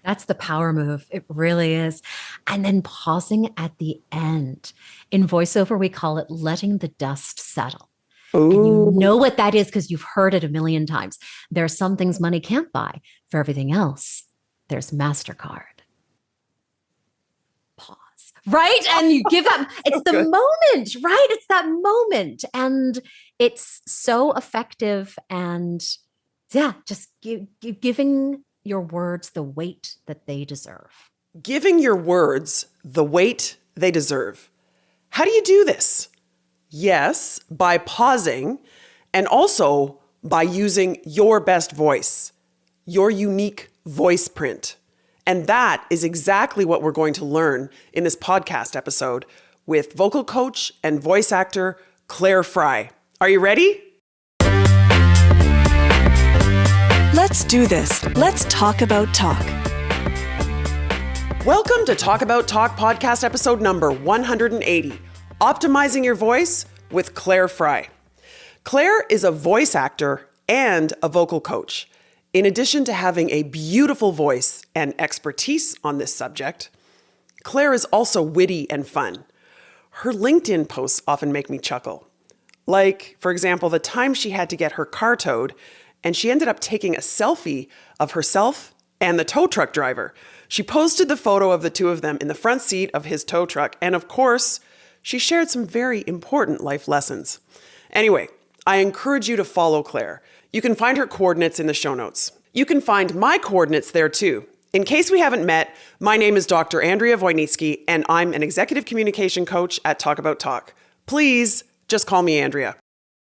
That's the power move. It really is. And then pausing at the end. In voiceover, we call it letting the dust settle. And you Ooh, know what that is because you've heard it a million times. There are some things money can't buy. For everything else, there's MasterCard. Pause. Right? And you give up. so It's the good. moment, right? It's that moment. And it's so effective. And yeah, just giving your words the weight that they deserve. Giving your words the weight they deserve. How do you do this? Yes, by pausing and also by using your best voice, your unique voice print. And that is exactly what we're going to learn in this podcast episode with vocal coach and voice actor Claire Fry. Are you ready? Let's do this. Let's talk about talk. Welcome to Talk About Talk podcast episode number 180, Optimizing Your Voice with Claire Fry. Claire is a voice actor and a vocal coach. In addition to having a beautiful voice and expertise on this subject, Claire is also witty and fun. Her LinkedIn posts often make me chuckle. Like, for example, the time she had to get her car towed, and she ended up taking a selfie of herself and the tow truck driver. She posted the photo of the two of them in the front seat of his tow truck, and of course, she shared some very important life lessons. Anyway, I encourage you to follow Claire. You can find her coordinates in the show notes. You can find my coordinates there too. In case we haven't met, my name is Dr. Andrea Wojnicki, and I'm an executive communication coach at Talk About Talk. Please just call me Andrea.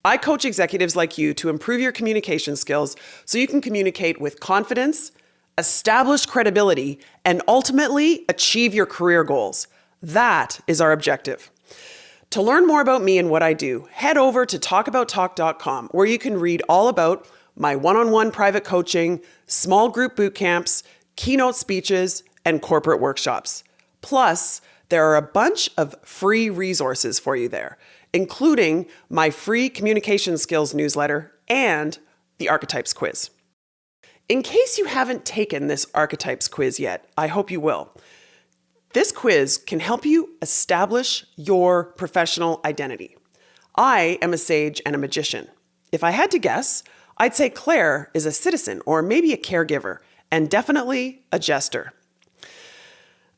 I coach executives like you to improve your communication skills so you can communicate with confidence, establish credibility, and ultimately achieve your career goals. That is our objective. To learn more about me and what I do, head over to talkabouttalk.com, where you can read all about my one-on-one private coaching, small group boot camps, keynote speeches, and corporate workshops. Plus, there are a bunch of free resources for you there, including my free communication skills newsletter and the archetypes quiz. In case you haven't taken this archetypes quiz yet, I hope you will. This quiz can help you establish your professional identity. I am a sage and a magician. If I had to guess, I'd say Claire is a citizen or maybe a caregiver, and definitely a jester.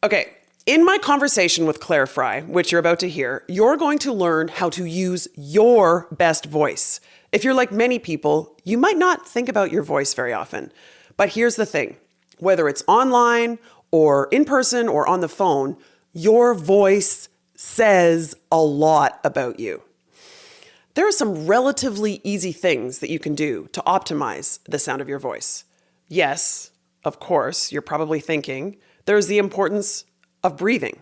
Okay, in my conversation with Claire Fry, which you're about to hear, you're going to learn how to use your best voice. If you're like many people, you might not think about your voice very often. But here's the thing, whether it's online or in person or on the phone, your voice says a lot about you. There are some relatively easy things that you can do to optimize the sound of your voice. Yes, of course, you're probably thinking there's the importance of breathing.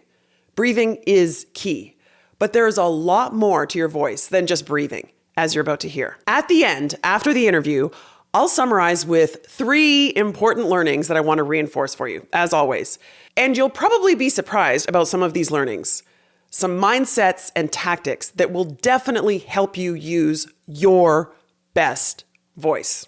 Breathing is key, but there's a lot more to your voice than just breathing, as you're about to hear. At the end, after the interview, I'll summarize with 3 important learnings that I want to reinforce for you, as always. And you'll probably be surprised about some of these learnings. Some mindsets and tactics that will definitely help you use your best voice.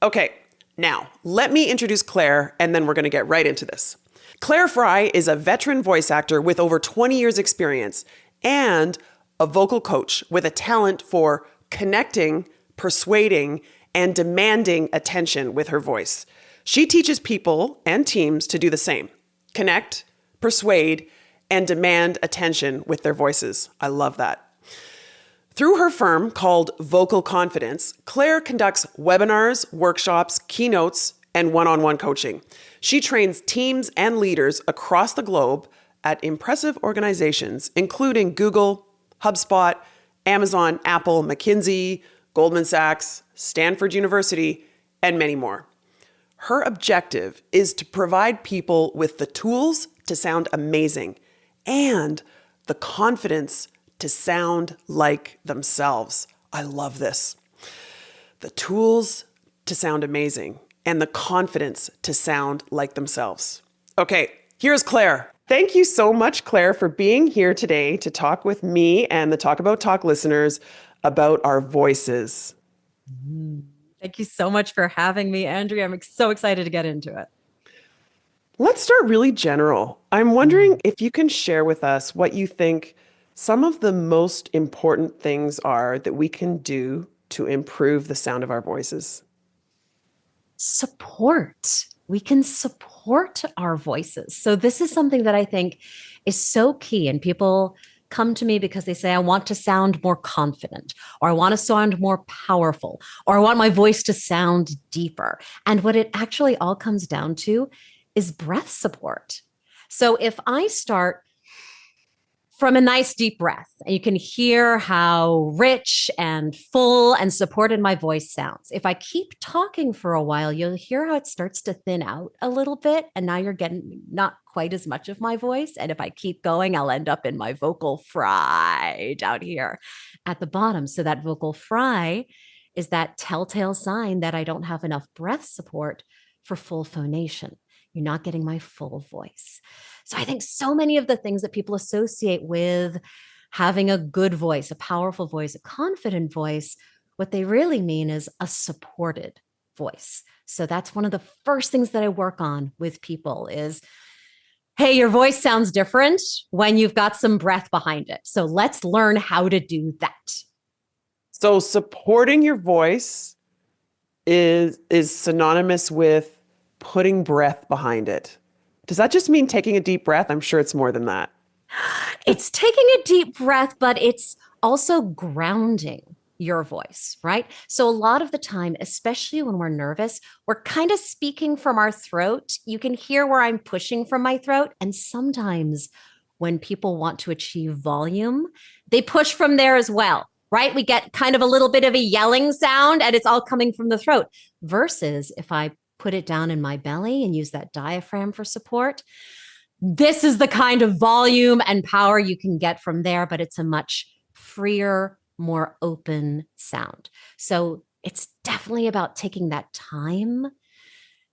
Okay, now let me introduce Claire, and then we're going to get right into this. Claire Fry is a veteran voice actor with over 20 years experience and a vocal coach with a talent for connecting, persuading, and demanding attention with her voice. She teaches people and teams to do the same. Connect, persuade, and demand attention with their voices. I love that. Through her firm called Vocal Confidence, Claire conducts webinars, workshops, keynotes, and one-on-one coaching. She trains teams and leaders across the globe at impressive organizations, including Google, HubSpot, Amazon, Apple, McKinsey, Goldman Sachs, Stanford University, and many more. Her objective is to provide people with the tools to sound amazing and the confidence to sound like themselves. I love this. The tools to sound amazing and the confidence to sound like themselves. Okay, here's Claire. Thank you so much, Claire, for being here today to talk with me and the Talk About Talk listeners about our voices. Thank you so much for having me, Andrea. I'm so excited to get into it. Let's start really general. I'm wondering if you can share with us what you think some of the most important things are that we can do to improve the sound of our voices. Support. We can support our voices. So, this is something that I think is so key. And people come to me because they say, I want to sound more confident, or I want to sound more powerful, or I want my voice to sound deeper. And what it actually all comes down to is breath support. So, if I start from a nice deep breath, and you can hear how rich and full and supported my voice sounds. If I keep talking for a while, you'll hear how it starts to thin out a little bit. And now you're getting not quite as much of my voice. And if I keep going, I'll end up in my vocal fry down here at the bottom. So that vocal fry is that telltale sign that I don't have enough breath support for full phonation. You're not getting my full voice. So I think so many of the things that people associate with having a good voice, a powerful voice, a confident voice, what they really mean is a supported voice. So that's one of the first things that I work on with people is, hey, your voice sounds different when you've got some breath behind it. So let's learn how to do that. So supporting your voice is synonymous with putting breath behind it. Does that just mean taking a deep breath? I'm sure it's more than that. It's taking a deep breath, but it's also grounding your voice, right? So a lot of the time, especially when we're nervous, we're kind of speaking from our throat. You can hear where I'm pushing from my throat. And sometimes when people want to achieve volume, they push from there as well, right? We get kind of a little bit of a yelling sound and it's all coming from the throat. Versus if I put it down in my belly and use that diaphragm for support, this is the kind of volume and power you can get from there, but it's a much freer, more open sound. So it's definitely about taking that time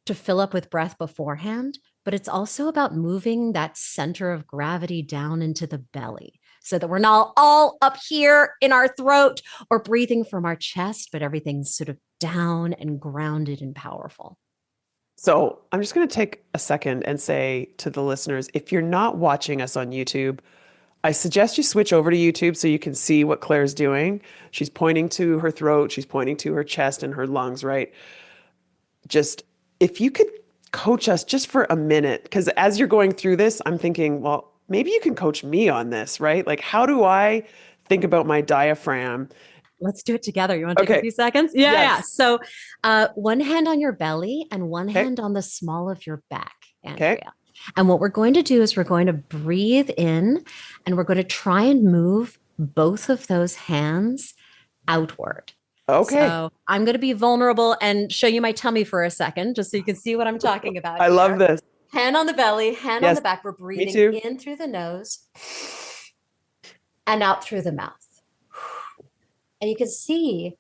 to fill up with breath beforehand, but it's also about moving that center of gravity down into the belly so that we're not all up here in our throat or breathing from our chest, but everything's sort of down and grounded and powerful. So I'm just going to take a second and say to the listeners, if you're not watching us on YouTube, I suggest you switch over to YouTube so you can see what Claire's doing. She's pointing to her throat, she's pointing to her chest and her lungs, right? Just if you could coach us just for a minute, because as you're going through this, I'm thinking, well, maybe you can coach me on this, right? Like, how do I think about my diaphragm? Let's do it together. You want to take a few seconds? Yeah. Yes. So one hand on your belly and one hand on the small of your back, Andrea. Okay. And what we're going to do is we're going to breathe in and we're going to try and move both of those hands outward. Okay. So I'm going to be vulnerable and show you my tummy for a second, just so you can see what I'm talking about. I love this. Hand on the belly, hand on the back. We're breathing in through the nose and out through the mouth. And you can see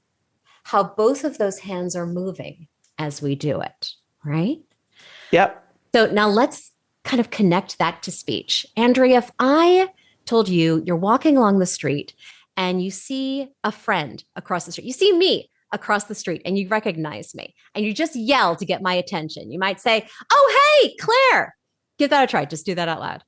how both of those hands are moving as we do it, right? Yep. So now let's kind of connect that to speech. Andrea, if I told you you're walking along the street and you see a friend across the street, you see me across the street and you recognize me and you just yell to get my attention. You might say, oh, hey, Claire. Give that a try. Just do that out loud.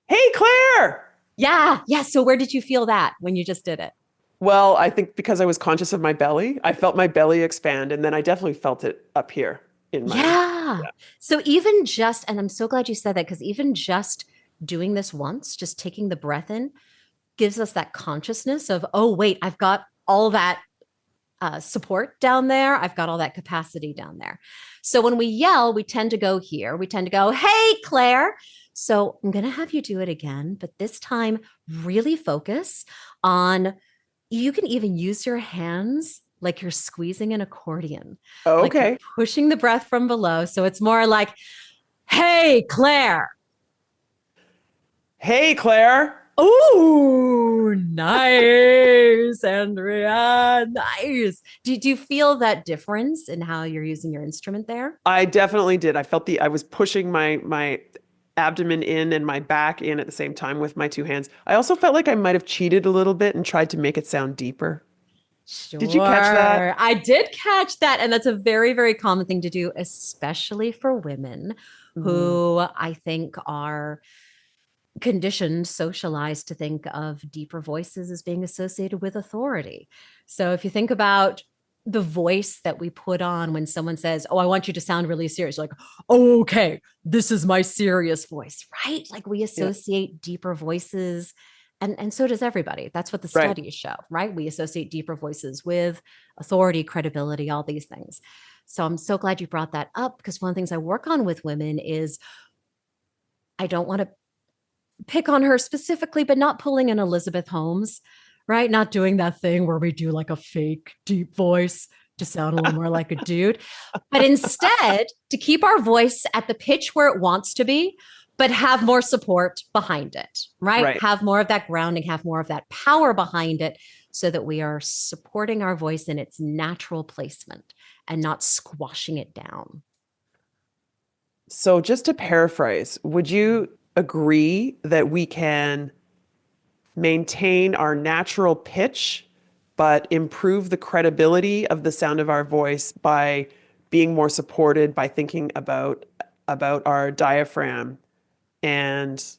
Hey, Claire. Yeah. Yeah. So where did you feel that when you just did it? Well, I think because I was conscious of my belly, I felt my belly expand, and then I definitely felt it up here in my. Yeah. So even just, and I'm so glad you said that, because even just doing this once, just taking the breath in, gives us that consciousness of, oh, wait, I've got all that support down there. I've got all that capacity down there. So when we yell, we tend to go here. We tend to go, hey, Claire. So I'm going to have you do it again, but this time really focus on. You can even use your hands like you're squeezing an accordion. Oh, like okay. Pushing the breath from below. So it's more like, hey, Claire. Hey, Claire. Oh, nice, Andrea. Nice. Do you feel that difference in how you're using your instrument there? I definitely did. I felt I was pushing my abdomen in and my back in at the same time with my two hands. I also felt like I might have cheated a little bit and tried to make it sound deeper. Sure. Did you catch that? I did catch that. And that's a very, very common thing to do, especially for women who I think are conditioned, socialized to think of deeper voices as being associated with authority. So if you think about the voice that we put on when someone says, "Oh, I want you to sound really serious," like, "Oh, okay, this is my serious voice," right? Like we associate deeper voices. And so does everybody. That's what the Right. studies show, right? We associate deeper voices with authority, credibility, all these things. So I'm so glad you brought that up, because one of the things I work on with women is I don't want to pick on her specifically, but not pulling an Elizabeth Holmes, right? Not doing that thing where we do like a fake deep voice to sound a little more like a dude, but instead to keep our voice at the pitch where it wants to be, but have more support behind it, right? Right. Have more of that grounding, have more of that power behind it, so that we are supporting our voice in its natural placement and not squashing it down. So just to paraphrase, would you agree that we can maintain our natural pitch, but improve the credibility of the sound of our voice by being more supported, by thinking about our diaphragm and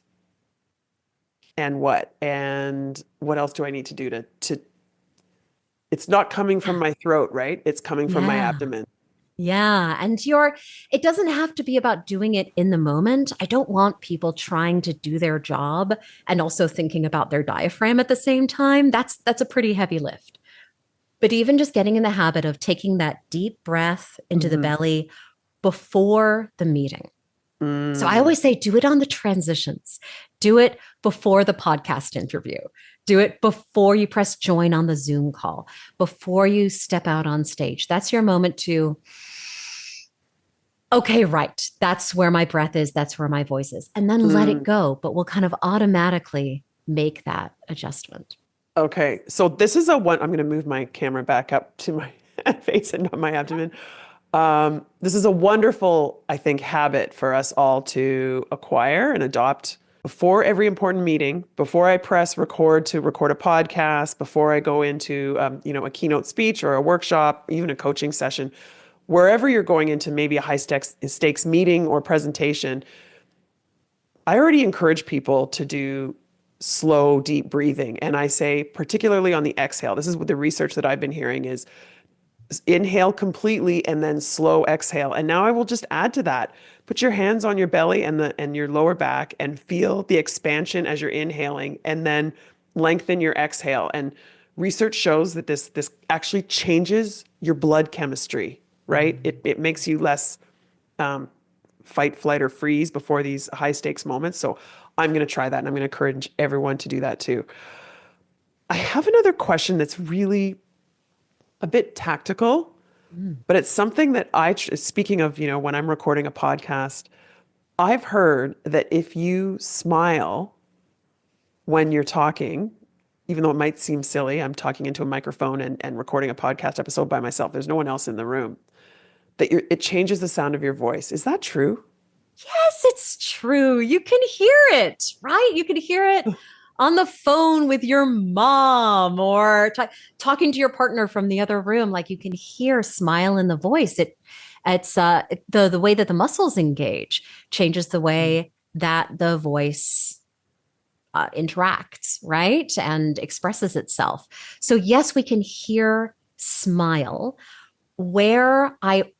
what else do I need to do to it's not coming from my throat, right? It's coming from my Yeah. abdomen. Yeah. And it doesn't have to be about doing it in the moment. I don't want people trying to do their job and also thinking about their diaphragm at the same time. That's a pretty heavy lift. But even just getting in the habit of taking that deep breath into the belly before the meeting. So I always say, do it on the transitions. Do it before the podcast interview. Do it before you press join on the Zoom call, before you step out on stage. That's your moment to, okay, right. That's where my breath is. That's where my voice is. And then let it go. But we'll kind of automatically make that adjustment. Okay, so this is I'm going to move my camera back up to my face and not my abdomen. This is a wonderful, I think, habit for us all to acquire and adopt before every important meeting, before I press record to record a podcast, before I go into, a keynote speech or a workshop, even a coaching session, wherever you're going into maybe a high stakes meeting or presentation. I already encourage people to do slow, deep breathing. And I say, particularly on the exhale, this is what the research that I've been hearing is inhale completely and then slow exhale. And now I will just add to that. Put your hands on your belly and your lower back and feel the expansion as you're inhaling, and then lengthen your exhale. And research shows that this actually changes your blood chemistry, right? It makes you less fight, flight, or freeze before these high stakes moments. So I'm going to try that, and I'm going to encourage everyone to do that too. I have another question that's really a bit tactical, but it's something that speaking of, when I'm recording a podcast, I've heard that if you smile when you're talking, even though it might seem silly, I'm talking into a microphone and recording a podcast episode by myself, there's no one else in the room, that it changes the sound of your voice. Is that true? Yes, it's true. You can hear it, right? You can hear it on the phone with your mom, or talking to your partner from the other room. Like, you can hear smile in the voice. It's the way that the muscles engage changes the way that the voice interacts, right? And expresses itself. So yes, we can hear smile. Where I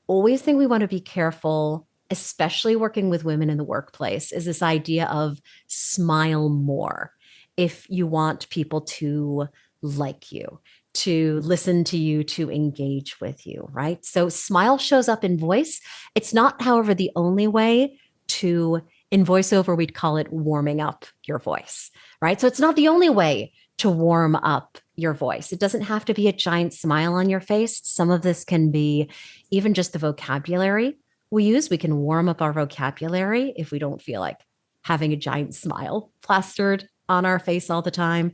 always think we want to be careful, especially working with women in the workplace, is this idea of smile more. If you want people to like you, to listen to you, to engage with you, right? So smile shows up in voice. It's not, however, the only way to, in voiceover, we'd call it warming up your voice, right? So it's not the only way to warm up your voice. It doesn't have to be a giant smile on your face. Some of this can be even just the vocabulary we use. We can warm up our vocabulary if we don't feel like having a giant smile plastered on our face all the time.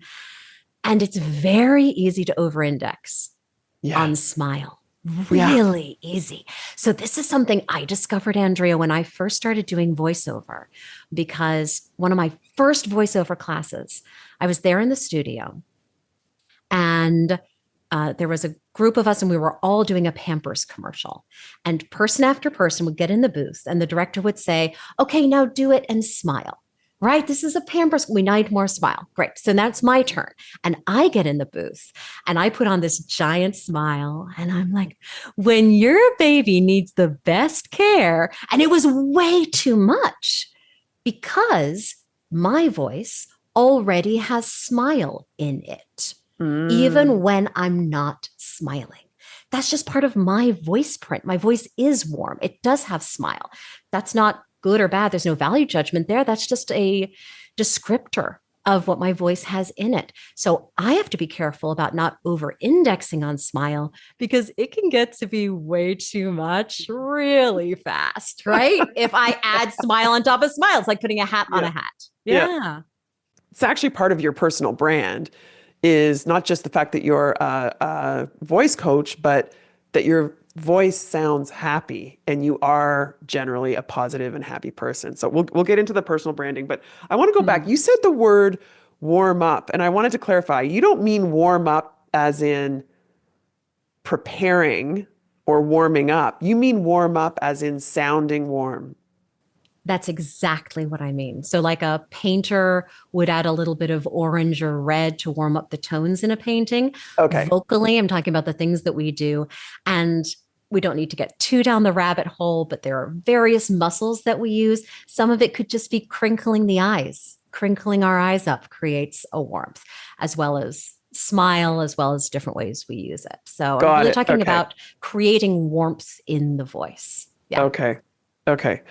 And it's very easy to over-index on smile. Really easy. So this is something I discovered, Andrea, when I first started doing voiceover, because one of my first voiceover classes, I was there in the studio, and there was a group of us and we were all doing a Pampers commercial. And person after person would get in the booth and the director would say, okay, now do it and smile. Right? This is a Pampers. We need more smile. Great. So that's my turn. And I get in the booth and I put on this giant smile and I'm like, when your baby needs the best care, and it was way too much because my voice already has smile in it, even when I'm not smiling. That's just part of my voice print. My voice is warm. It does have smile. That's not good or bad. There's no value judgment there. That's just a descriptor of what my voice has in it. So I have to be careful about not over indexing on smile because it can get to be way too much really fast, right? If I add smile on top of smile, it's like putting a hat on a hat. Yeah. It's actually part of your personal brand is not just the fact that you're a voice coach, but that your voice sounds happy and you are generally a positive and happy person. So we'll get into the personal branding, but I want to go back. You said the word warm up, and I wanted to clarify. You don't mean warm up as in preparing or warming up. You mean warm up as in sounding warm. That's exactly what I mean. So like a painter would add a little bit of orange or red to warm up the tones in a painting. Okay. Vocally, I'm talking about the things that we do. And we don't need to get too down the rabbit hole, but there are various muscles that we use. Some of it could just be crinkling the eyes. Crinkling our eyes up creates a warmth, as well as smile, as well as different ways we use it. So I'm really talking about creating warmth in the voice. Yeah. Okay.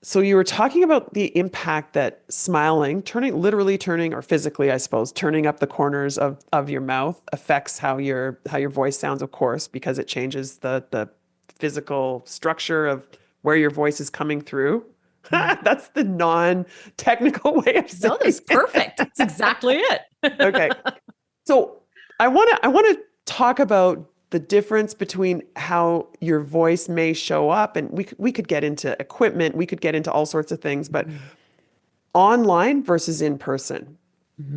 So you were talking about the impact that smiling, literally turning, or physically, I suppose, turning up the corners of your mouth affects how your voice sounds, of course, because it changes the physical structure of where your voice is coming through. That's the non-technical way of saying No, that's perfect. That's exactly it. Okay. So I want to talk about the difference between how your voice may show up, and we could get into equipment, we could get into all sorts of things, but online versus in person.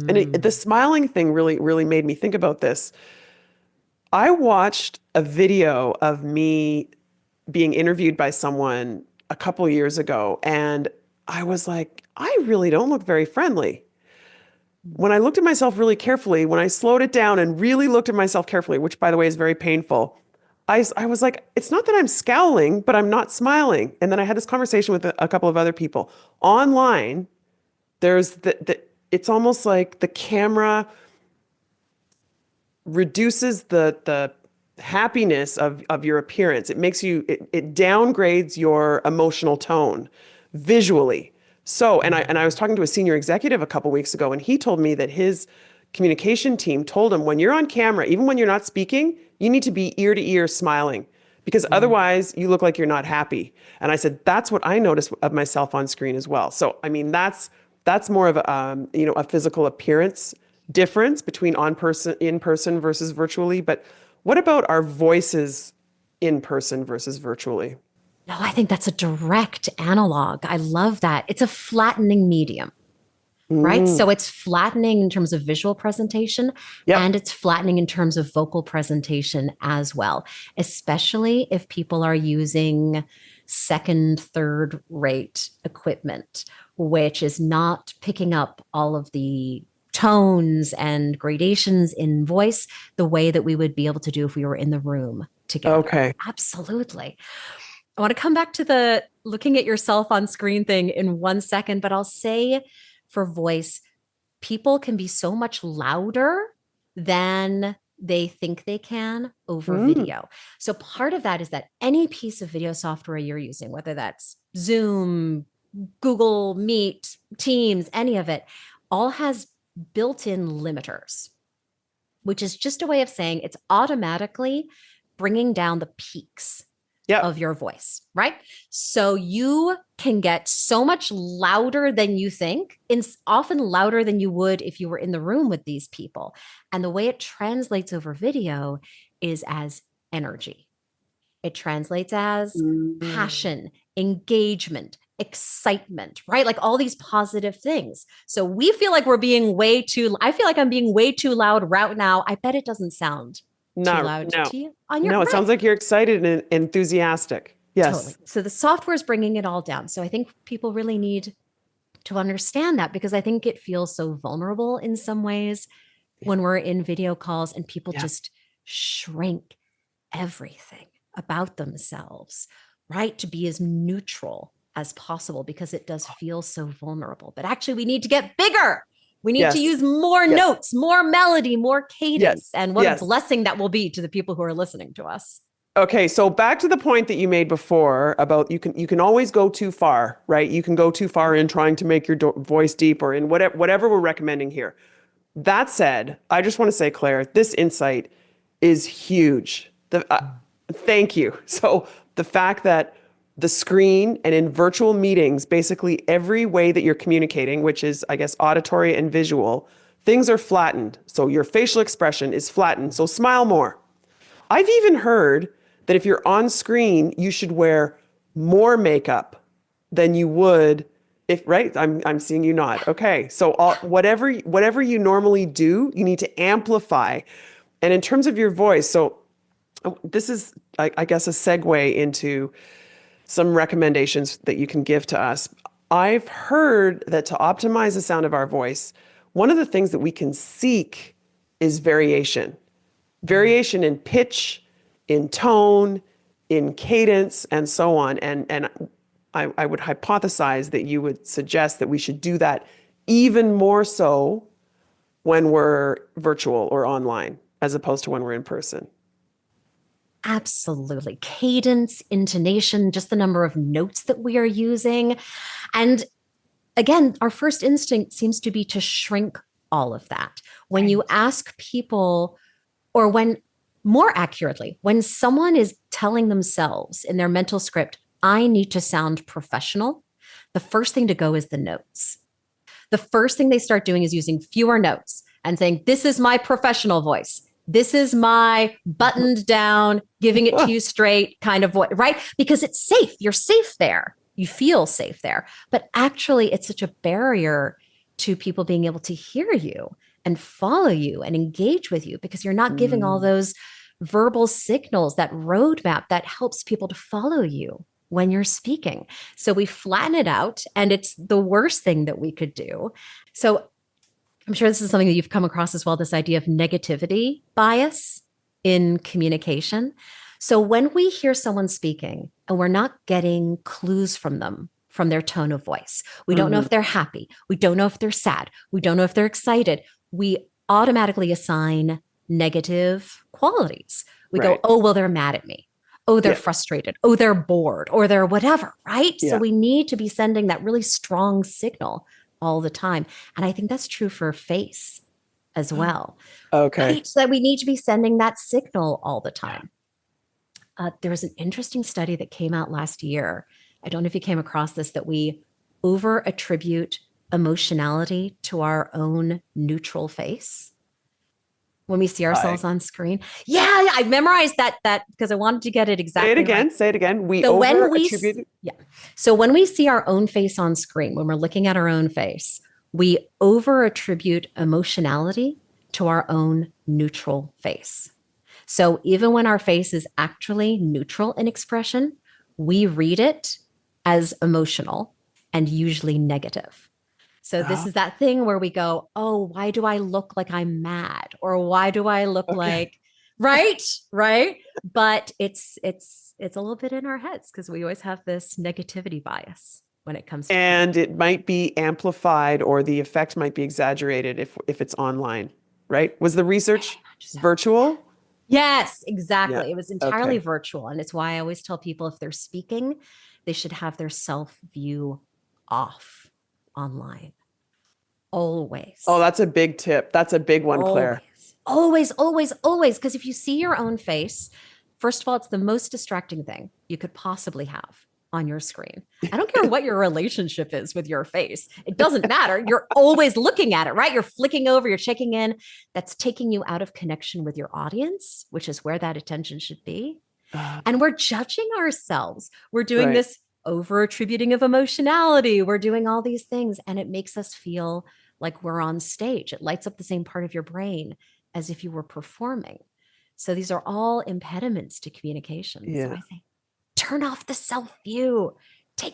And the smiling thing really made me think about this. I watched a video of me being interviewed by someone a couple of years ago, and I was like, I really don't look very friendly. When I looked at myself really carefully, when I slowed it down and really looked at myself carefully, which by the way is very painful, I was like, it's not that I'm scowling, but I'm not smiling. And then I had this conversation with a couple of other people. Online, there's it's almost like the camera reduces the happiness of your appearance. It makes you, it downgrades your emotional tone visually. So, and I was talking to a senior executive a couple weeks ago, and he told me that his communication team told him, when you're on camera, even when you're not speaking, you need to be ear to ear smiling, because otherwise you look like you're not happy. And I said, that's what I notice of myself on screen as well. So, I mean, that's more of a physical appearance difference between in person versus virtually. But what about our voices in person versus virtually? No, I think that's a direct analog. I love that. It's a flattening medium, right? So it's flattening in terms of visual presentation, and it's flattening in terms of vocal presentation as well, especially if people are using second, third rate equipment, which is not picking up all of the tones and gradations in voice the way that we would be able to do if we were in the room together. Okay. Absolutely. I want to come back to the looking at yourself on screen thing in 1 second, but I'll say for voice, people can be so much louder than they think they can over video. So part of that is that any piece of video software you're using, whether that's Zoom, Google Meet, Teams, any of it, all has built-in limiters, which is just a way of saying it's automatically bringing down the peaks of your voice, right? So you can get so much louder than you think, and often louder than you would if you were in the room with these people. And the way it translates over video is as energy. It translates as passion, engagement, excitement, right? Like all these positive things. So we feel like I feel like I'm being way too loud right now. I bet it doesn't sound too loud No. to you on your No, it right. sounds like you're excited and enthusiastic. Totally. Yes. So the software is bringing it all down. So I think people really need to understand that, because I think it feels so vulnerable in some ways when we're in video calls and people just shrink everything about themselves, right? To be as neutral as possible, because it does feel so vulnerable. But actually, we need to get bigger. We need to use more notes, more melody, more cadence. And what a blessing that will be to the people who are listening to us. Okay, so back to the point that you made before about you can always go too far, right? You can go too far in trying to make your voice deep, or in whatever we're recommending here. That said, I just want to say, Claire, this insight is huge. Thank you. So the fact that the screen and in virtual meetings, basically every way that you're communicating, which is, I guess, auditory and visual, things are flattened. So your facial expression is flattened. So smile more. I've even heard that if you're on screen, you should wear more makeup than you would if, right? I'm seeing you nod. Okay. So whatever you normally do, you need to amplify. And in terms of your voice, so this is, I guess, a segue into some recommendations that you can give to us. I've heard that to optimize the sound of our voice, one of the things that we can seek is variation. Variation in pitch, in tone, in cadence, and so on. And I would hypothesize that you would suggest that we should do that even more so when we're virtual or online, as opposed to when we're in person. Absolutely. Cadence, intonation, just the number of notes that we are using. And again, our first instinct seems to be to shrink all of that. When you ask people, or when more accurately, when someone is telling themselves in their mental script, I need to sound professional, the first thing to go is the notes. The first thing they start doing is using fewer notes and saying, this is my professional voice. This is my buttoned down, giving it to you straight kind of voice, right? Because it's safe. You're safe there. You feel safe there. But actually, it's such a barrier to people being able to hear you and follow you and engage with you, because you're not giving all those verbal signals, that roadmap that helps people to follow you when you're speaking. So we flatten it out, and it's the worst thing that we could do. So I'm sure this is something that you've come across as well, this idea of negativity bias in communication. So when we hear someone speaking and we're not getting clues from them, from their tone of voice, we don't know if they're happy, we don't know if they're sad, we don't know if they're excited, we automatically assign negative qualities. We go, oh, well, they're mad at me. Oh, they're frustrated. Oh, they're bored, or they're whatever, right? So we need to be sending that really strong signal all the time. And I think that's true for face as well. Okay. Right? So that we need to be sending that signal all the time. There was an interesting study that came out last year. I don't know if you came across this, that we over attribute emotionality to our own neutral face when we see ourselves on screen. Yeah, I memorized that because I wanted to get it exactly. Say it again. So when we see our own face on screen, when we're looking at our own face, we over attribute emotionality to our own neutral face. So even when our face is actually neutral in expression, we read it as emotional and usually negative. So this is that thing where we go, oh, why do I look like I'm mad? Or why do I look like, right? But it's a little bit in our heads, because we always have this negativity bias when it comes to and it might be amplified, or the effect might be exaggerated if it's online, right? Was the research virtual? Yes, exactly. Yeah. It was entirely virtual. And it's why I always tell people, if they're speaking, they should have their self-view off online. Always. Oh, that's a big tip. That's a big one, Claire. Always. Because if you see your own face, first of all, it's the most distracting thing you could possibly have on your screen. I don't care what your relationship is with your face. It doesn't matter. You're always looking at it, right? You're flicking over, you're checking in. That's taking you out of connection with your audience, which is where that attention should be. And we're judging ourselves. We're doing this over attributing of emotionality. We're doing all these things, and it makes us feel like we're on stage. It lights up the same part of your brain as if you were performing. So these are all impediments to communication. Yeah. So I say, turn off the self view.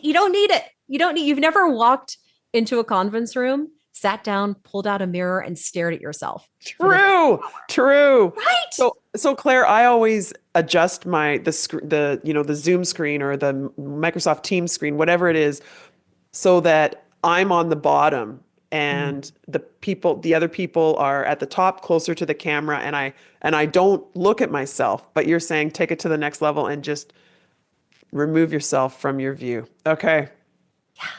You don't need it. You've never walked into a conference room, sat down, pulled out a mirror, and stared at yourself. True. Right. So Claire, I always adjust the Zoom screen or the Microsoft Teams screen, whatever it is, so that I'm on the bottom and the other people are at the top, closer to the camera, and I don't look at myself. But you're saying take it to the next level and just remove yourself from your view. Okay.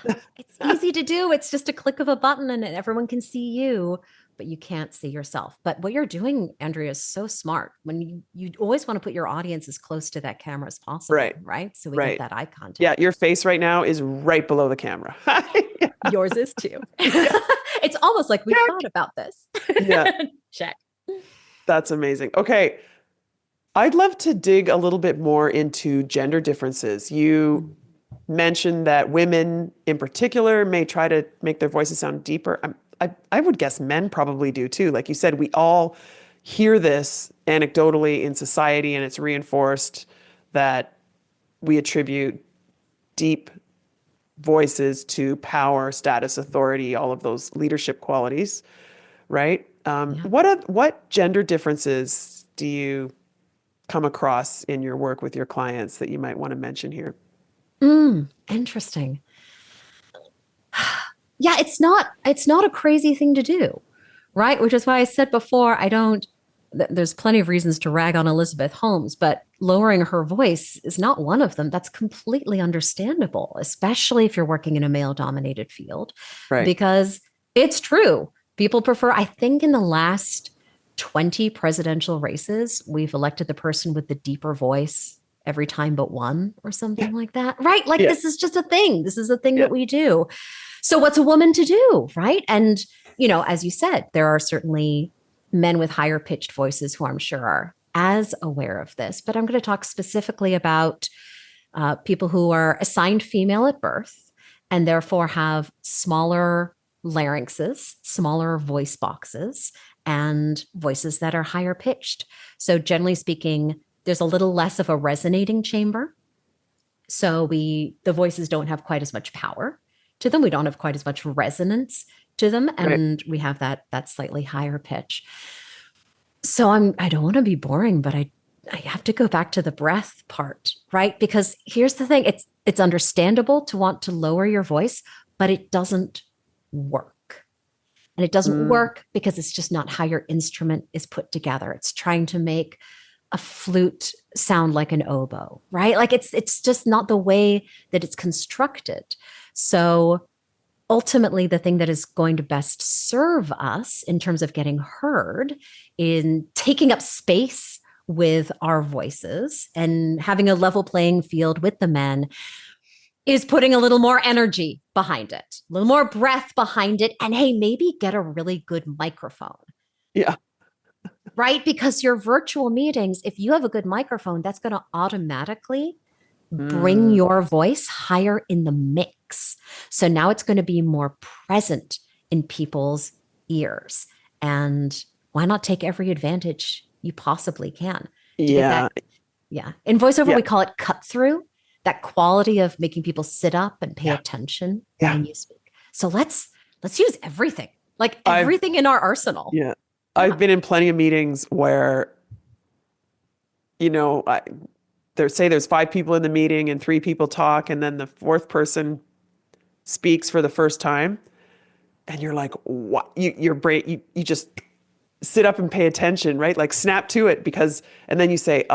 Yeah, it's easy to do. It's just a click of a button and everyone can see you, but you can't see yourself. But what you're doing, Andrea, is so smart. When you always want to put your audience as close to that camera as possible, right? So we get that eye contact. Yeah, your face right now is right below the camera. Yours is too. It's almost like we thought about this. Yeah. Check. That's amazing. Okay. I'd love to dig a little bit more into gender differences. You mentioned that women in particular may try to make their voices sound deeper. I would guess men probably do too. Like you said, we all hear this anecdotally in society, and it's reinforced that we attribute deep voices to power, status, authority, all of those leadership qualities, right? What gender differences do you come across in your work with your clients that you might want to mention here? Interesting. Yeah, it's not a crazy thing to do, right? Which is why I said before, there's plenty of reasons to rag on Elizabeth Holmes, but lowering her voice is not one of them. That's completely understandable, especially if you're working in a male-dominated field, because it's true. People prefer, I think in the last 20 presidential races, we've elected the person with the deeper voice every time but one or something like that, right? Like this is just a thing. This is a thing that we do. So what's a woman to do, right? And, as you said, there are certainly men with higher pitched voices who I'm sure are as aware of this, but I'm going to talk specifically about people who are assigned female at birth and therefore have smaller larynxes, smaller voice boxes, and voices that are higher pitched. So generally speaking, there's a little less of a resonating chamber. So the voices don't have quite as much power to them. We don't have quite as much resonance to them. And we have that slightly higher pitch. So I don't want to be boring, but I have to go back to the breath part, right? Because here's the thing. It's understandable to want to lower your voice, but it doesn't work. And it doesn't work because it's just not how your instrument is put together. It's trying to make a flute sound like an oboe, right? Like it's just not the way that it's constructed. So ultimately, the thing that is going to best serve us in terms of getting heard in taking up space with our voices and having a level playing field with the men is putting a little more energy behind it, a little more breath behind it. And hey, maybe get a really good microphone. Yeah. Right? Because your virtual meetings, if you have a good microphone, that's going to automatically bring your voice higher in the mix. So now it's going to be more present in people's ears. And why not take every advantage you possibly can? Yeah. In voiceover, we call it cut through, that quality of making people sit up and pay attention when you speak. So let's use everything, like everything in our arsenal. Yeah. I've been in plenty of meetings where, there's 5 people in the meeting and 3 people talk, and then the 4th person speaks for the first time, and you're like, what? Your brain, you just sit up and pay attention, right? Like snap to it, and then you say,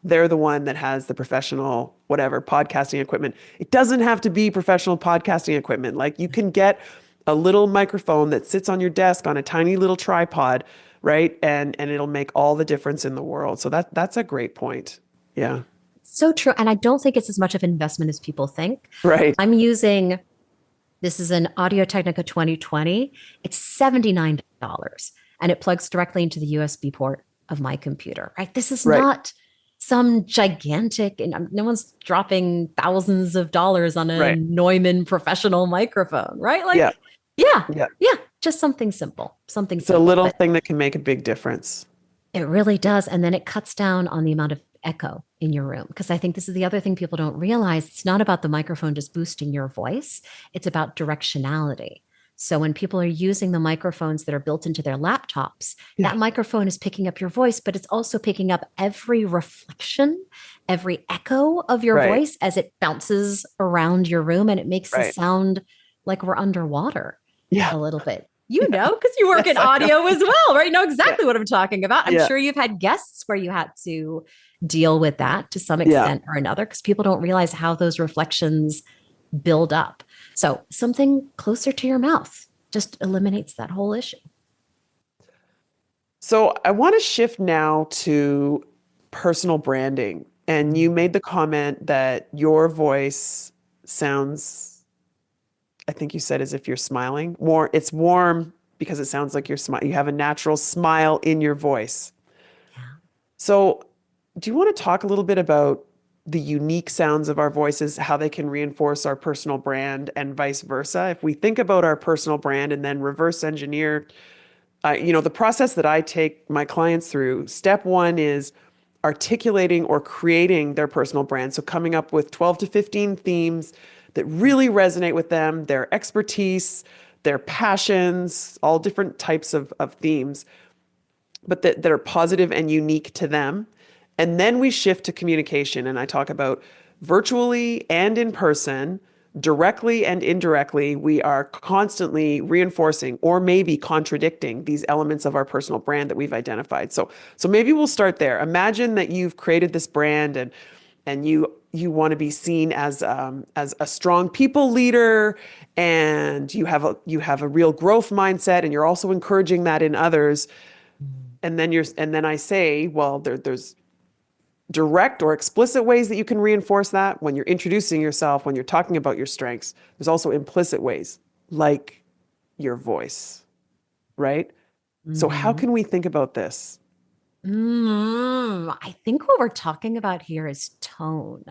they're the one that has the professional, whatever, podcasting equipment. It doesn't have to be professional podcasting equipment. Like you can get a little microphone that sits on your desk on a tiny little tripod, right? And it'll make all the difference in the world. So that's a great point. Yeah. So true. And I don't think it's as much of an investment as people think. Right. I'm using, this is an Audio-Technica 2020. It's $79 and it plugs directly into the USB port of my computer, right? This is not some gigantic, and no one's dropping thousands of dollars on a Right. Neumann professional microphone, right? Like, Yeah. yeah, Yeah. yeah, just something It's a simple, little but thing that can make a big difference. it really does. And then it cuts down on the amount of echo in your room. Because I think this is the other thing people don't realize. It's not about the microphone just boosting your voice, it's about directionality. So when people are using the microphones that are built into their laptops, Yeah. that microphone is picking up your voice, but it's also picking up every reflection, every echo of your Right. voice as it bounces around your room. And it makes us Right. sound like we're underwater Yeah. a little bit. Because you work Yes, in I know. audio as well, right? You know exactly what I'm talking about. I'm Yeah. sure you've had guests where you had to deal with that to some Yeah. extent or another, because people don't realize how those reflections build up. So something closer to your mouth just eliminates that whole issue. So I want to shift now to personal branding. And you made the comment that your voice sounds, I think you said, as if you're smiling. It's warm because it sounds like you're smiling. You have a natural smile in your voice. Yeah. So do you want to talk a little bit about the unique sounds of our voices, how they can reinforce our personal brand and vice versa? If we think about our personal brand and then reverse engineer, the process that I take my clients through, step one is articulating or creating their personal brand. So coming up with 12 to 15 themes that really resonate with them, their expertise, their passions, all different types of themes, but that are positive and unique to them. And then we shift to communication. And I talk about virtually and in person, directly and indirectly, we are constantly reinforcing or maybe contradicting these elements of our personal brand that we've identified. So maybe we'll start there. Imagine that you've created this brand and you want to be seen as a strong people leader, and you have a real growth mindset, and you're also encouraging that in others. And then I say, well, there's direct or explicit ways that you can reinforce that when you're introducing yourself, when you're talking about your strengths. There's also implicit ways, like your voice, right? So how can we think about this? I think what we're talking about here is tone.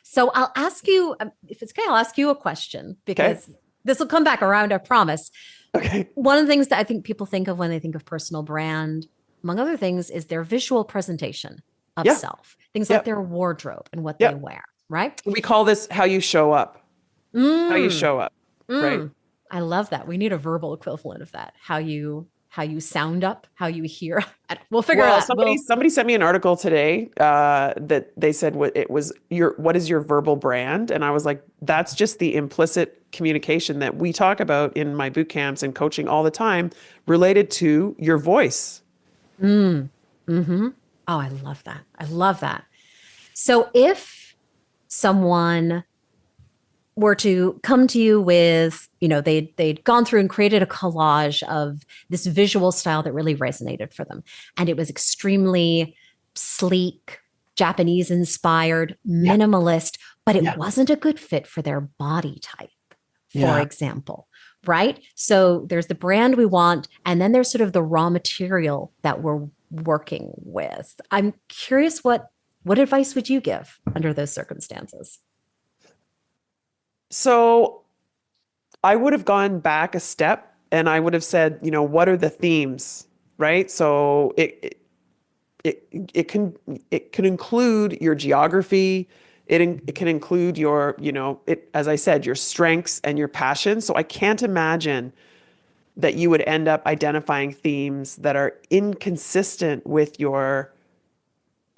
So I'll ask you, if it's okay, I'll ask you a question Okay. because this will come back around, I promise. Okay. One of the things that I think people think of when they think of personal brand, among other things, is their visual presentation of Yeah. self, things like Yep. their wardrobe and what they Yep. wear, right? We call this how you show up. How you Mm, show up, right? I love that. We need a verbal equivalent of that. How you sound up, how you hear. We'll figure Well, that. somebody sent me an article today that they said what is your verbal brand? And I was like, that's just the implicit communication that we talk about in my boot camps and coaching all the time, related to your voice. Mm-hmm. Oh, I love that. I love that. So if someone were to come to you with, they'd gone through and created a collage of this visual style that really resonated for them. And it was extremely sleek, Japanese inspired, minimalist, but it wasn't a good fit for their body type, for example, right? So there's the brand we want, and then there's sort of the raw material that we're working with. I'm curious, what advice would you give under those circumstances? So I would have gone back a step and I would have said, what are the themes, right? So it can include your geography. It can include your, as I said, your strengths and your passions. So I can't imagine that you would end up identifying themes that are inconsistent with your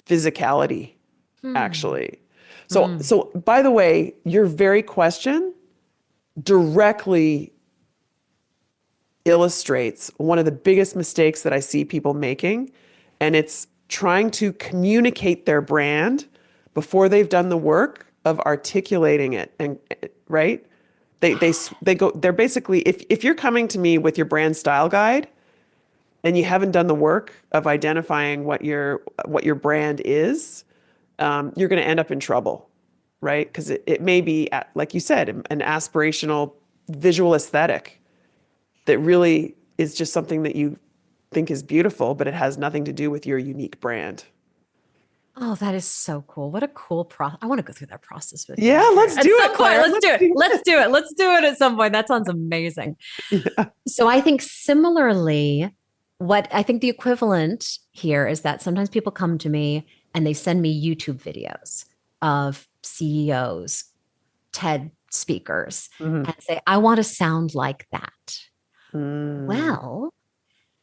physicality, actually. So by the way, your very question directly illustrates one of the biggest mistakes that I see people making, and it's trying to communicate their brand before they've done the work of articulating it. And right, they're basically, if you're coming to me with your brand style guide and you haven't done the work of identifying what your brand is, you're going to end up in trouble, right? Because it may be, like you said, an aspirational visual aesthetic that really is just something that you think is beautiful, but it has nothing to do with your unique brand. Oh, that is so cool. What a cool process. I want to go through that process with you, Yeah, Andrea. let's At do some it, point, Claire. let's do it. Let's do it. Let's do it at some point. That sounds amazing. Yeah. So I think similarly, what I think the equivalent here is that sometimes people come to me and they send me YouTube videos of CEOs, TED speakers, Mhm. and say, I want to sound like that. Mm. Well,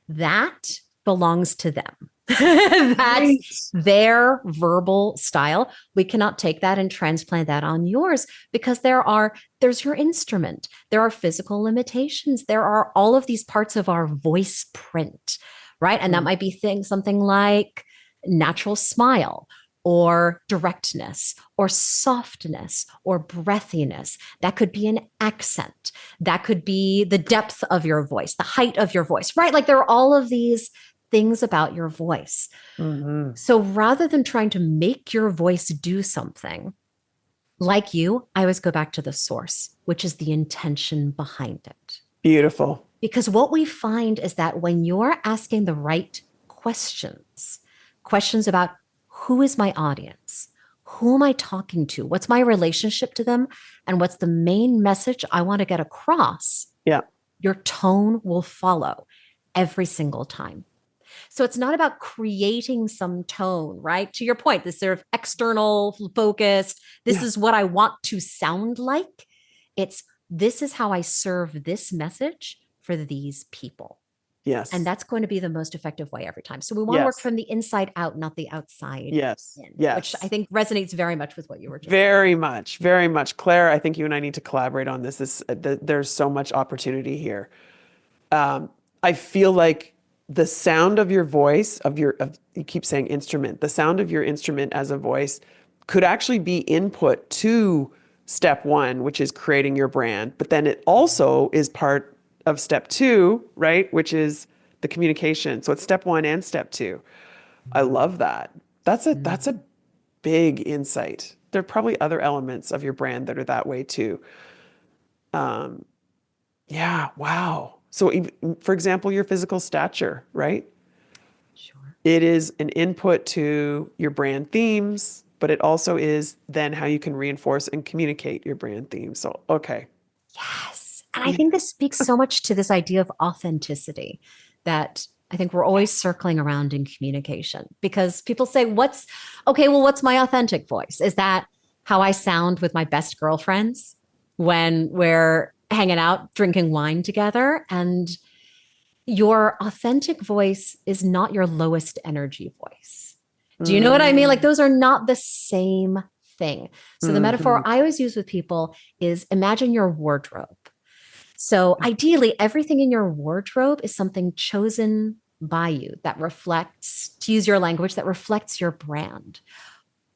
that belongs to them. That's Right. their verbal style. We cannot take that and transplant that on yours because there's your instrument. There are physical limitations. There are all of these parts of our voice print, right? And that Mm. might be something like natural smile or directness or softness or breathiness. That could be an accent. That could be the depth of your voice, the height of your voice, right? Like there are all of these things about your voice. Mhm. So rather than trying to make your voice do something, like you, I always go back to the source, which is the intention behind it. Beautiful. Because what we find is that when you're asking the right questions, questions about who is my audience? Who am I talking to? What's my relationship to them? And what's the main message I want to get across? Yeah. Your tone will follow every single time. So it's not about creating some tone, right? To your point, this sort of external focused, this Yeah. is what I want to sound like. It's this is how I serve this message for these people. And Yes. that's going to be the most effective way every time. So we want to work Yes. from the inside out, not the outside Yes. in, which I Yes. think resonates very much with what you were just saying. Very much. Very much. Claire, I think you and I need to collaborate on this. There's so much opportunity here. I feel like the sound of your voice, you keep saying instrument, the sound of your instrument as a voice could actually be input to step one, which is creating your brand. But then it also is part of step two, right? Which is the communication. So it's step one and step two. I love that. That's a big insight. There are probably other elements of your brand that are that way too. Yeah, wow. So, for example, your physical stature, right? Sure. It is an input to your brand themes, but it also is then how you can reinforce and communicate your brand themes. So, okay. Yes. And I Yeah. think this speaks so much to this idea of authenticity that I think we're always circling around in communication because people say, what's my authentic voice? Is that how I sound with my best girlfriends when we're hanging out, drinking wine together? And your authentic voice is not your lowest energy voice. Do you know what I mean? Like Mm, those are not the same thing. So the mhm. metaphor I always use with people is imagine your wardrobe. So ideally, everything in your wardrobe is something chosen by you that reflects, to use your language, that reflects your brand.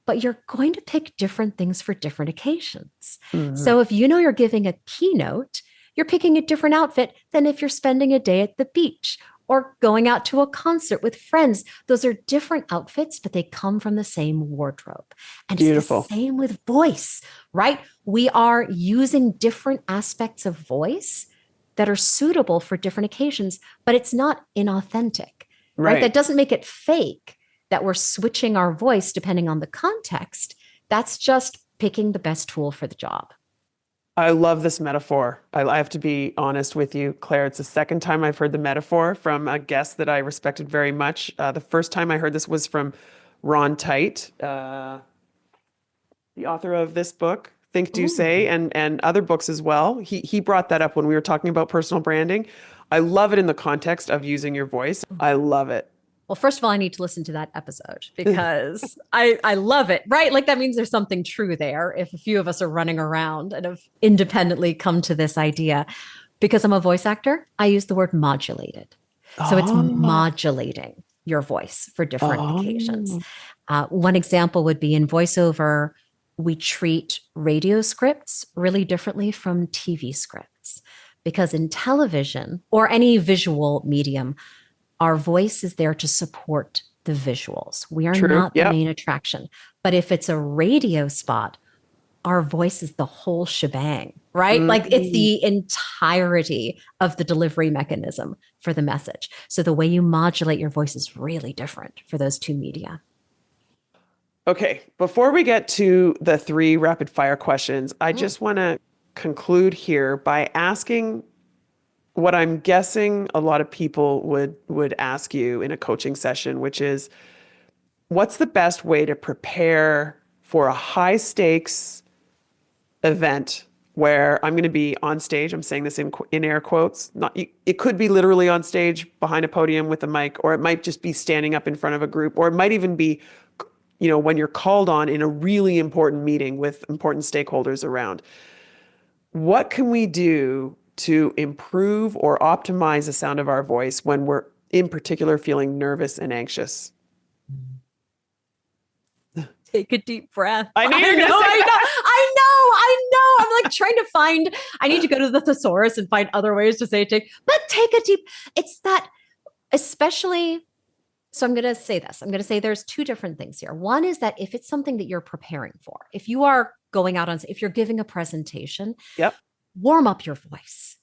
But you're going to pick different things for different occasions. Mhm. So if you know you're giving a keynote, you're picking a different outfit than if you're spending a day at the beach or going out to a concert with friends. Those are different outfits, but they come from the same wardrobe. And it's the Beautiful. same with voice, right? We are using different aspects of voice that are suitable for different occasions, but it's not inauthentic, right? Right. That doesn't make it fake that we're switching our voice depending on the context. That's just picking the best tool for the job. I love this metaphor. I have to be honest with you, Claire. It's the second time I've heard the metaphor from a guest that I respected very much. The first time I heard this was from Ron Tite, the author of this book, Think, Do, Say, Ooh. and other books as well. He brought that up when we were talking about personal branding. I love it in the context of using your voice. I love it. Well, first of all, I need to listen to that episode because I love it, right? Like that means there's something true there if a few of us are running around and have independently come to this idea. Because I'm a voice actor, I use the word modulated. So it's Oh, modulating your voice for different occasions. oh, One example would be in voiceover, we treat radio scripts really differently from TV scripts because in television or any visual medium, our voice is there to support the visuals. We are true. not the Yep. main attraction. But if it's a radio spot, our voice is the whole shebang, right? Like it's Mm. the entirety of the delivery mechanism for the message. So the way you modulate your voice is really different for those two media. Okay, before we get to the 3 rapid fire questions, I just want to conclude here by asking what I'm guessing a lot of people would ask you in a coaching session, which is, what's the best way to prepare for a high stakes event where I'm going to be on stage? I'm saying this in air quotes. Not, it could be literally on stage behind a podium with a mic, or it might just be standing up in front of a group, or it might even be, when you're called on in a really important meeting with important stakeholders around. What can we do to improve or optimize the sound of our voice when we're in particular feeling nervous and anxious? Take a deep breath. I knew you were I going to know, say I know, that. I know. I'm like trying to find, I need to go to the thesaurus and find other ways to say but take a deep, it's that, especially, so I'm going to say this. I'm going to say there's 2 different things here. One is that if it's something that you're preparing for, if you are going out on, if you're giving a presentation, Yep. warm up your voice.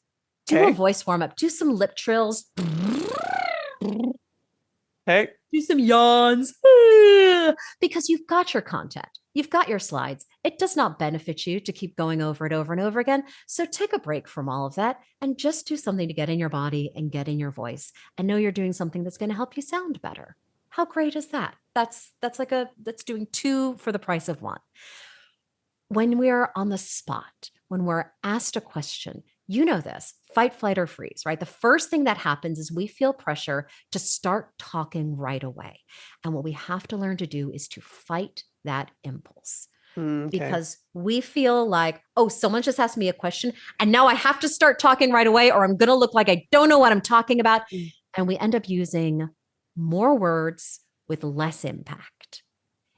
Do Okay. a voice warm up. Do some lip trills. Okay. Do some yawns. Because you've got your content. You've got your slides. It does not benefit you to keep going over it over and over again. So take a break from all of that and just do something to get in your body and get in your voice and know you're doing something that's going to help you sound better. How great is that? That's doing 2 for the price of 1. When we're on the spot, when we're asked a question, you know this, fight, flight, or freeze, right? The first thing that happens is we feel pressure to start talking right away. And what we have to learn to do is to fight that impulse. Okay. Because we feel like, oh, someone just asked me a question and now I have to start talking right away, or I'm going to look like I don't know what I'm talking about. And we end up using more words with less impact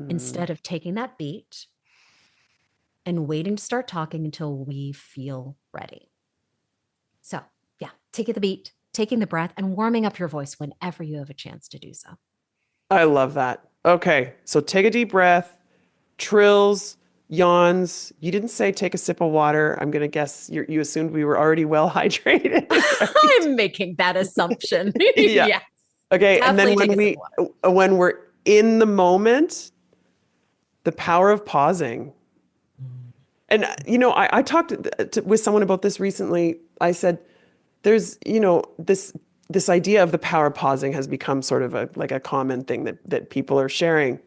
instead of taking that beat and waiting to start talking until we feel ready. So yeah, taking the beat, taking the breath, and warming up your voice whenever you have a chance to do so. I love that. Okay, so take a deep breath, trills, yawns. You didn't say take a sip of water. I'm going to guess you assumed we were already well hydrated. Right? I'm making that assumption. Yeah. Yeah. Okay, Definitely and then when we're in the moment, the power of pausing. And, I talked with someone about this recently. I said, there's, this idea of the power of pausing has become sort of a common thing that people are sharing,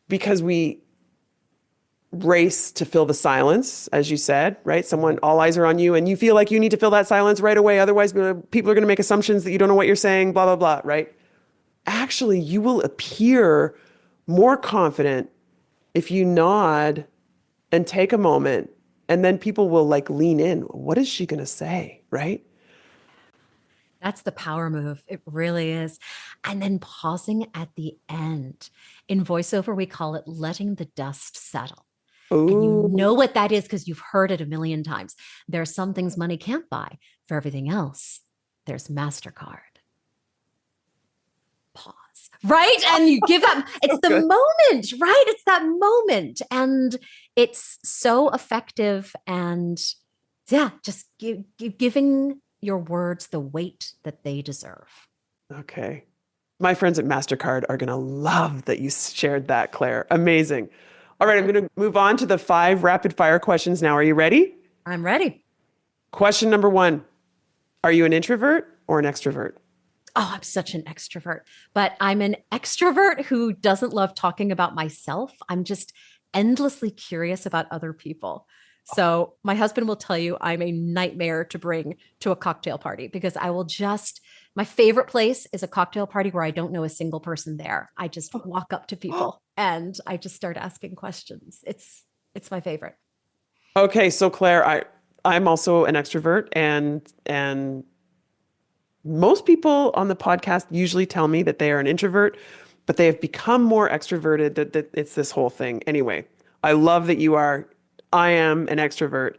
because we race to fill the silence, as you said, right? All eyes are on you and you feel like you need to fill that silence right away. Otherwise, people are going to make assumptions that you don't know what you're saying, blah, blah, blah, right? Actually, you will appear more confident if you nod and take a moment, and then people will lean in. What is she going to say, right? That's the power move. It really is. And then pausing at the end. In voiceover, we call it letting the dust settle. Ooh. And you know what that is because you've heard it a million times. There are some things money can't buy. For everything else, there's MasterCard. Pause. Right? And you give up. It's the moment, right? It's that moment. And it's so effective. And yeah, just giving your words the weight that they deserve. Okay. My friends at MasterCard are going to love that you shared that, Claire. Amazing. All right, I'm going to move on to the 5 rapid fire questions now. Are you ready? I'm ready. Question number 1. Are you an introvert or an extrovert? Oh, I'm such an extrovert, but I'm an extrovert who doesn't love talking about myself. I'm just endlessly curious about other people. So my husband will tell you I'm a nightmare to bring to a cocktail party because my favorite place is a cocktail party where I don't know a single person there. I just walk up to people and I just start asking questions. It's my favorite. Okay, so Claire, I'm also an extrovert, and most people on the podcast usually tell me that they are an introvert, but they have become more extroverted, that it's this whole thing. Anyway, I love that I am an extrovert.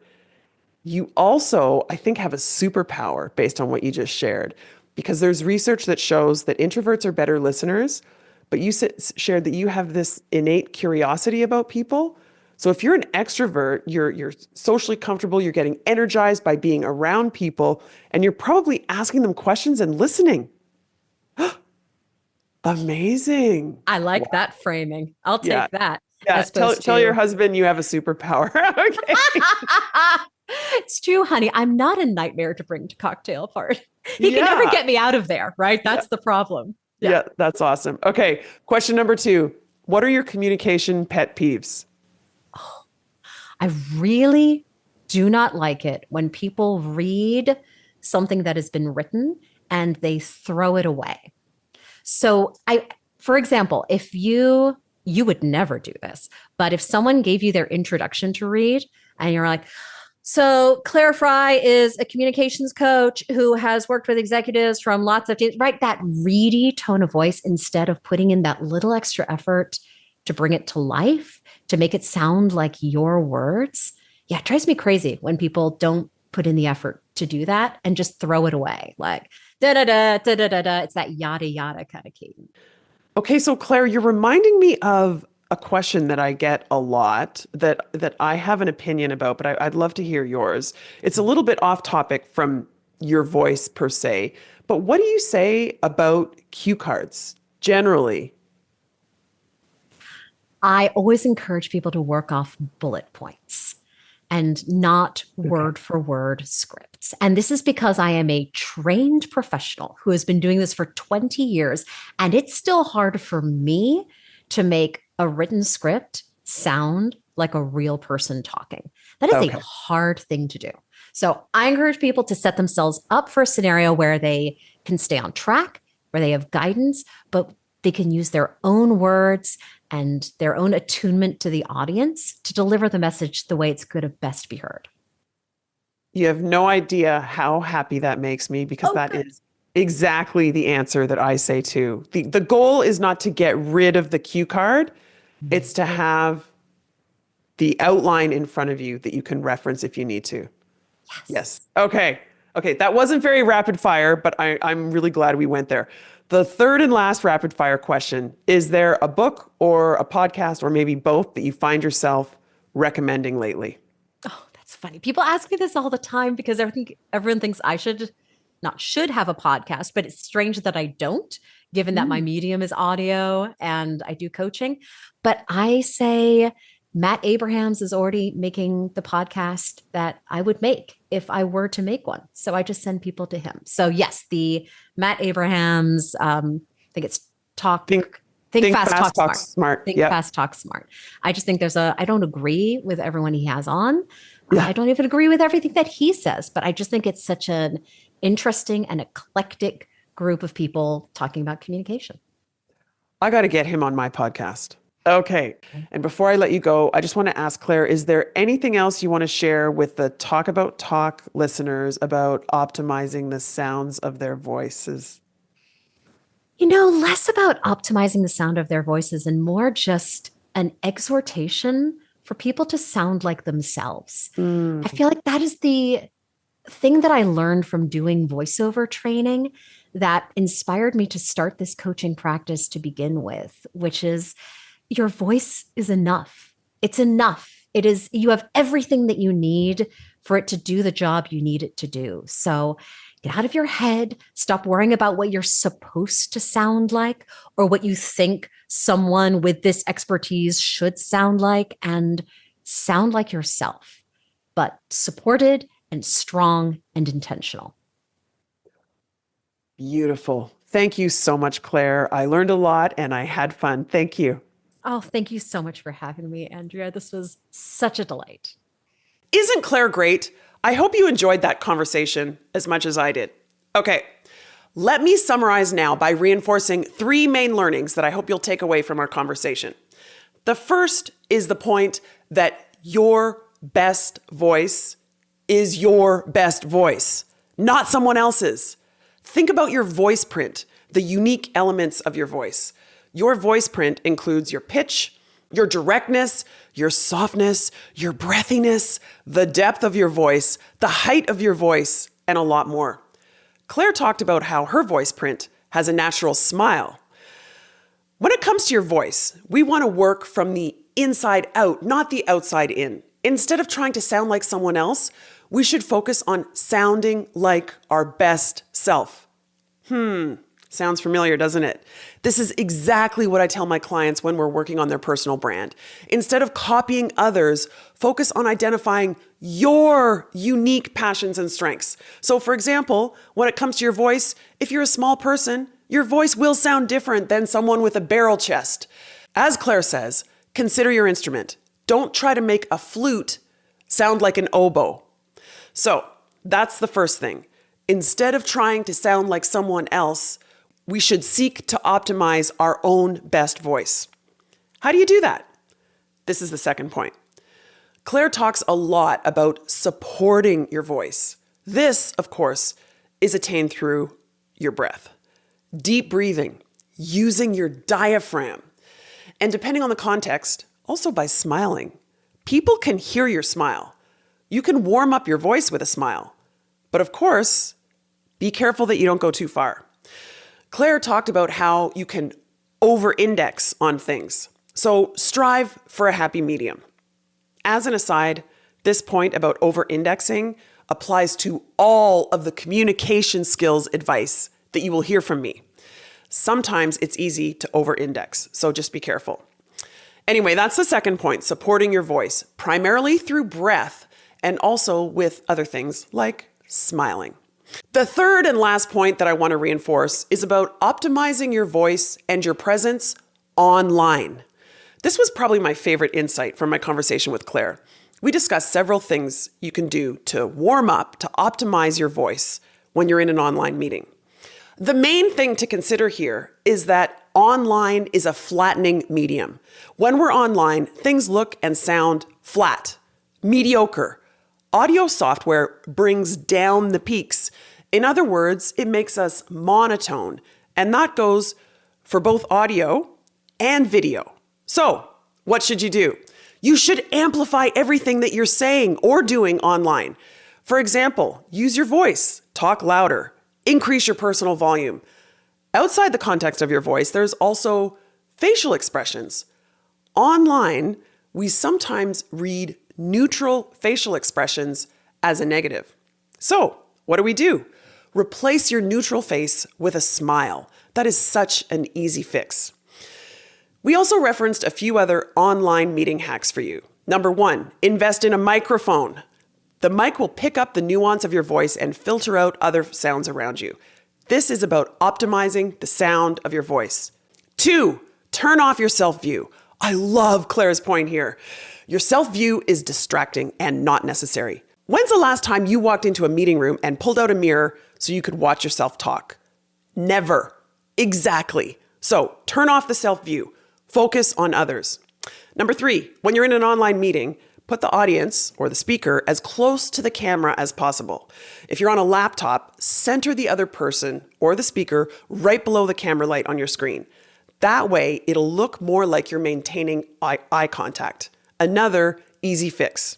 You also, I think, have a superpower based on what you just shared, because there's research that shows that introverts are better listeners, but you shared that you have this innate curiosity about people. So if you're an extrovert, you're socially comfortable, you're getting energized by being around people, and you're probably asking them questions and listening. Amazing. I like Wow. that framing. I'll Yeah. take that Yeah. as opposed Tell your to. husband you have a superpower. Okay. It's true, honey. I'm not a nightmare to bring to cocktail party. He can never Yeah. get me out of there, right? Yeah. That's the problem. Yeah. Yeah. That's awesome. Okay. Question number 2. What are your communication pet peeves? I really do not like it when people read something that has been written and they throw it away. So for example, if you would never do this, but if someone gave you their introduction to read and you're like, so Claire Fry is a communications coach who has worked with executives from lots of teams, right? That reedy tone of voice instead of putting in that little extra effort to bring it to life, to make it sound like your words. Yeah, it drives me crazy when people don't put in the effort to do that and just throw it away. Like da da da da da da da. It's that yada yada kind of cadence. Okay, so Claire, you're reminding me of a question that I get a lot that I have an opinion about, but I'd love to hear yours. It's a little bit off topic from your voice per se, but what do you say about cue cards generally? I always encourage people to work off bullet points and not word for word scripts. And this is because I am a trained professional who has been doing this for 20 years. And it's still hard for me to make a written script sound like a real person talking. That is Okay. a hard thing to do. So I encourage people to set themselves up for a scenario where they can stay on track, where they have guidance, but they can use their own words and their own attunement to the audience to deliver the message the way it's going to best be heard. You have no idea how happy that makes me because that is exactly the answer that I say too. The goal is not to get rid of the cue card. It's to have the outline in front of you that you can reference if you need to. Yes. Okay. Okay. That wasn't very rapid fire, but I'm really glad we went there. The third and last rapid fire question, is there a book or a podcast or maybe both that you find yourself recommending lately? Oh, that's funny. People ask me this all the time because everyone thinks I should have a podcast, but it's strange that I don't, given that my medium is audio and I do coaching. But I say Matt Abrahams is already making the podcast that I would make if I were to make one. So I just send people to him. So yes, the Matt Abrahams, I think it's Think Fast, Talk Smart. Think Fast, Talk Smart. I just think I don't agree with everyone he has on. Yeah. I don't even agree with everything that he says, but I just think it's such an interesting and eclectic group of people talking about communication. I got to get him on my podcast. Okay. And before I let you go, I just want to ask Claire, is there anything else you want to share with the Talk About Talk listeners about optimizing the sounds of their voices? Less about optimizing the sound of their voices and more just an exhortation for people to sound like themselves. I feel like that is the thing that I learned from doing voiceover training that inspired me to start this coaching practice to begin with, which is your voice is enough. It's enough. You have everything that you need for it to do the job you need it to do. So get out of your head, stop worrying about what you're supposed to sound like or what you think someone with this expertise should sound like, and sound like yourself, but supported and strong and intentional. Beautiful. Thank you so much, Claire. I learned a lot and I had fun. Thank you. Oh, thank you so much for having me, Andrea. This was such a delight. Isn't Claire great? I hope you enjoyed that conversation as much as I did. Okay, let me summarize now by reinforcing 3 main learnings that I hope you'll take away from our conversation. The first is the point that your best voice is your best voice, not someone else's. Think about your voice print, the unique elements of your voice. Your voice print includes your pitch, your directness, your softness, your breathiness, the depth of your voice, the height of your voice, and a lot more. Claire talked about how her voice print has a natural smile. When it comes to your voice, we want to work from the inside out, not the outside in. Instead of trying to sound like someone else, we should focus on sounding like our best self. Sounds familiar, doesn't it? This is exactly what I tell my clients when we're working on their personal brand. Instead of copying others, focus on identifying your unique passions and strengths. So for example, when it comes to your voice, if you're a small person, your voice will sound different than someone with a barrel chest. As Claire says, consider your instrument. Don't try to make a flute sound like an oboe. So that's the first thing. Instead of trying to sound like someone else, we should seek to optimize our own best voice. How do you do that? This is the second point. Claire talks a lot about supporting your voice. This, of course, is attained through your breath. Deep breathing, using your diaphragm, and depending on the context, also by smiling. People can hear your smile. You can warm up your voice with a smile. But of course, be careful that you don't go too far. Claire talked about how you can over-index on things. So strive for a happy medium. As an aside, this point about over-indexing applies to all of the communication skills advice that you will hear from me. Sometimes it's easy to over-index, so just be careful. Anyway, that's the second point, supporting your voice, primarily through breath and also with other things like smiling. The third and last point that I want to reinforce is about optimizing your voice and your presence online. This was probably my favorite insight from my conversation with Claire. We discussed several things you can do to warm up, to optimize your voice when you're in an online meeting. The main thing to consider here is that online is a flattening medium. When we're online, things look and sound flat, mediocre. Audio software brings down the peaks. In other words, it makes us monotone, and that goes for both audio and video. So, what should you do? You should amplify everything that you're saying or doing online. For example, use your voice, talk louder, increase your personal volume. Outside the context of your voice, there's also facial expressions. Online, we sometimes read neutral facial expressions as a negative. So, what do? Replace your neutral face with a smile. That is such an easy fix. We also referenced a few other online meeting hacks for you. Number 1, invest in a microphone. The mic will pick up the nuance of your voice and filter out other sounds around you. This is about optimizing the sound of your voice. 2, turn off your self-view. I love Claire's point here. Your self-view is distracting and not necessary. When's the last time you walked into a meeting room and pulled out a mirror so you could watch yourself talk? Never. Exactly. So turn off the self-view. Focus on others. Number 3, when you're in an online meeting, put the audience or the speaker as close to the camera as possible. If you're on a laptop, center the other person or the speaker right below the camera light on your screen. That way, it'll look more like you're maintaining eye contact. Another easy fix.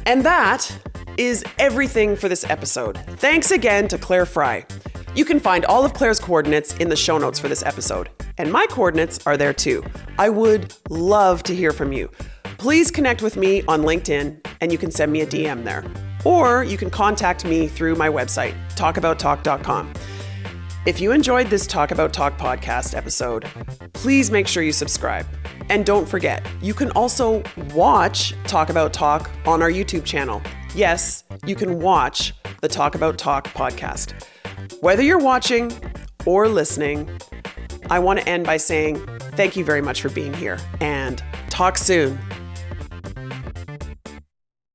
And that is everything for this episode. Thanks again to Claire Fry. You can find all of Claire's coordinates in the show notes for this episode. And my coordinates are there too. I would love to hear from you. Please connect with me on LinkedIn and you can send me a DM there. Or you can contact me through my website, talkabouttalk.com. If you enjoyed this Talk About Talk podcast episode, please make sure you subscribe. And don't forget, you can also watch Talk About Talk on our YouTube channel. Yes, you can watch the Talk About Talk podcast. Whether you're watching or listening, I want to end by saying thank you very much for being here and talk soon.